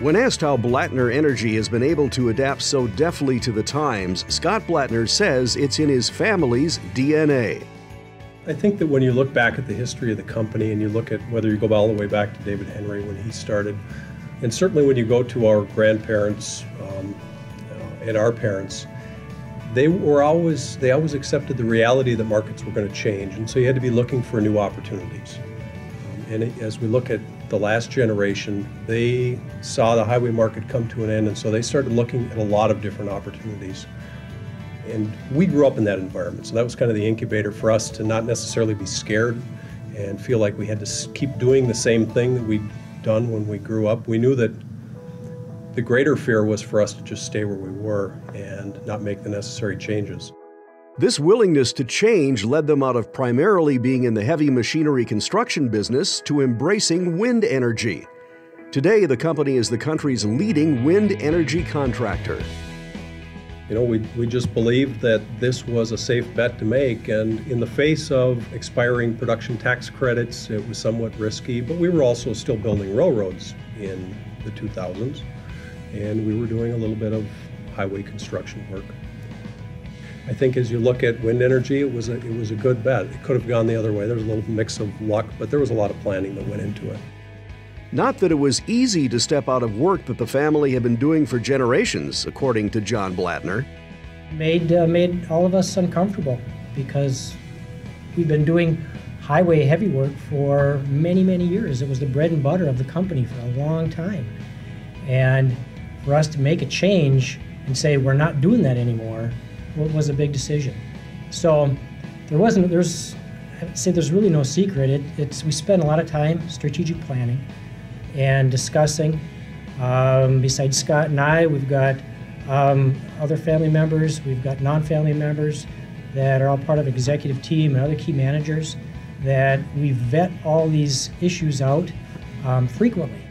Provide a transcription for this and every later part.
When asked how Blattner Energy has been able to adapt so deftly to the times, Scott Blattner says it's in his family's DNA. I think that when you look back at the history of the company and you look at whether you go all the way back to David Henry when he started, and certainly when you go to our grandparents and our parents, they always accepted the reality that markets were going to change, and so you had to be looking for new opportunities. And as we look at the last generation, they saw the highway market come to an end, and so they started looking at a lot of different opportunities. And we grew up in that environment, so that was kind of the incubator for us to not necessarily be scared and feel like we had to keep doing the same thing that we'd done when we grew up. We knew that the greater fear was for us to just stay where we were and not make the necessary changes. This willingness to change led them out of primarily being in the heavy machinery construction business to embracing wind energy. Today, the company is the country's leading wind energy contractor. You know, we just believed that this was a safe bet to make, and in the face of expiring production tax credits, it was somewhat risky, but we were also still building railroads in the 2000s, and we were doing a little bit of highway construction work. I think as you look at wind energy, it was a good bet. It could have gone the other way. There was a little mix of luck, but there was a lot of planning that went into it. Not that it was easy to step out of work that the family had been doing for generations, according to John Blattner. Made all of us uncomfortable because we've been doing highway heavy work for many, many years. It was the bread and butter of the company for a long time. And for us to make a change and say we're not doing that anymore was a big decision. So there's really no secret. We spend a lot of time strategic planning and discussing. Besides Scott and I, we've got other family members, we've got non-family members that are all part of the executive team and other key managers that we vet all these issues out frequently.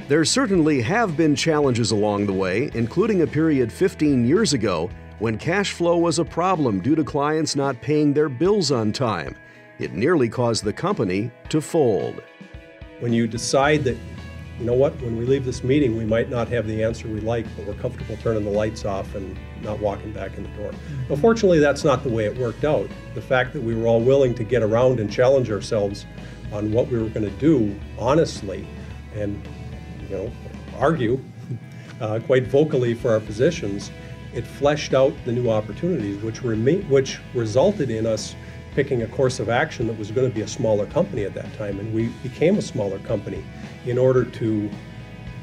There certainly have been challenges along the way, including a period 15 years ago when cash flow was a problem due to clients not paying their bills on time. It nearly caused the company to fold. When you decide that, you know what, when we leave this meeting, we might not have the answer we like, but we're comfortable turning the lights off and not walking back in the door. But fortunately, that's not the way it worked out. The fact that we were all willing to get around and challenge ourselves on what we were going to do honestly and, you know, argue quite vocally for our positions, it fleshed out the new opportunities, which resulted in us picking a course of action that was going to be a smaller company at that time, and we became a smaller company in order to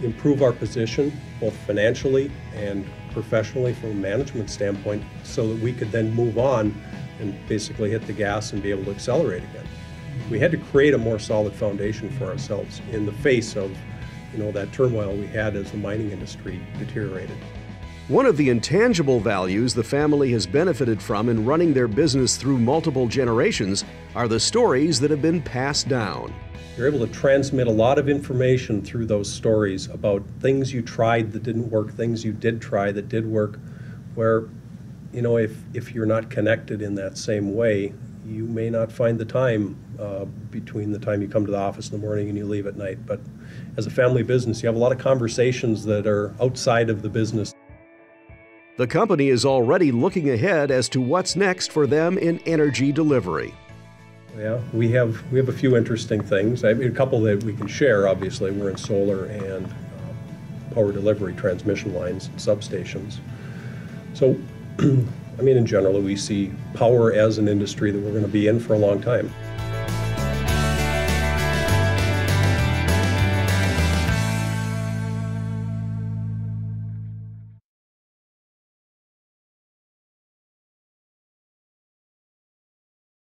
improve our position both financially and professionally from a management standpoint so that we could then move on and basically hit the gas and be able to accelerate again. We had to create a more solid foundation for ourselves in the face of, you know, that turmoil we had as the mining industry deteriorated. One of the intangible values the family has benefited from in running their business through multiple generations are the stories that have been passed down. You're able to transmit a lot of information through those stories about things you tried that didn't work, things you did try that did work, where, you know, if you're not connected in that same way, you may not find the time between the time you come to the office in the morning and you leave at night. But as a family business, you have a lot of conversations that are outside of the business. The company is already looking ahead as to what's next for them in energy delivery. Yeah, we have a few interesting things. I mean, a couple that we can share. Obviously, we're in solar and power delivery transmission lines and substations. So, I mean, in general, we see power as an industry that we're going to be in for a long time.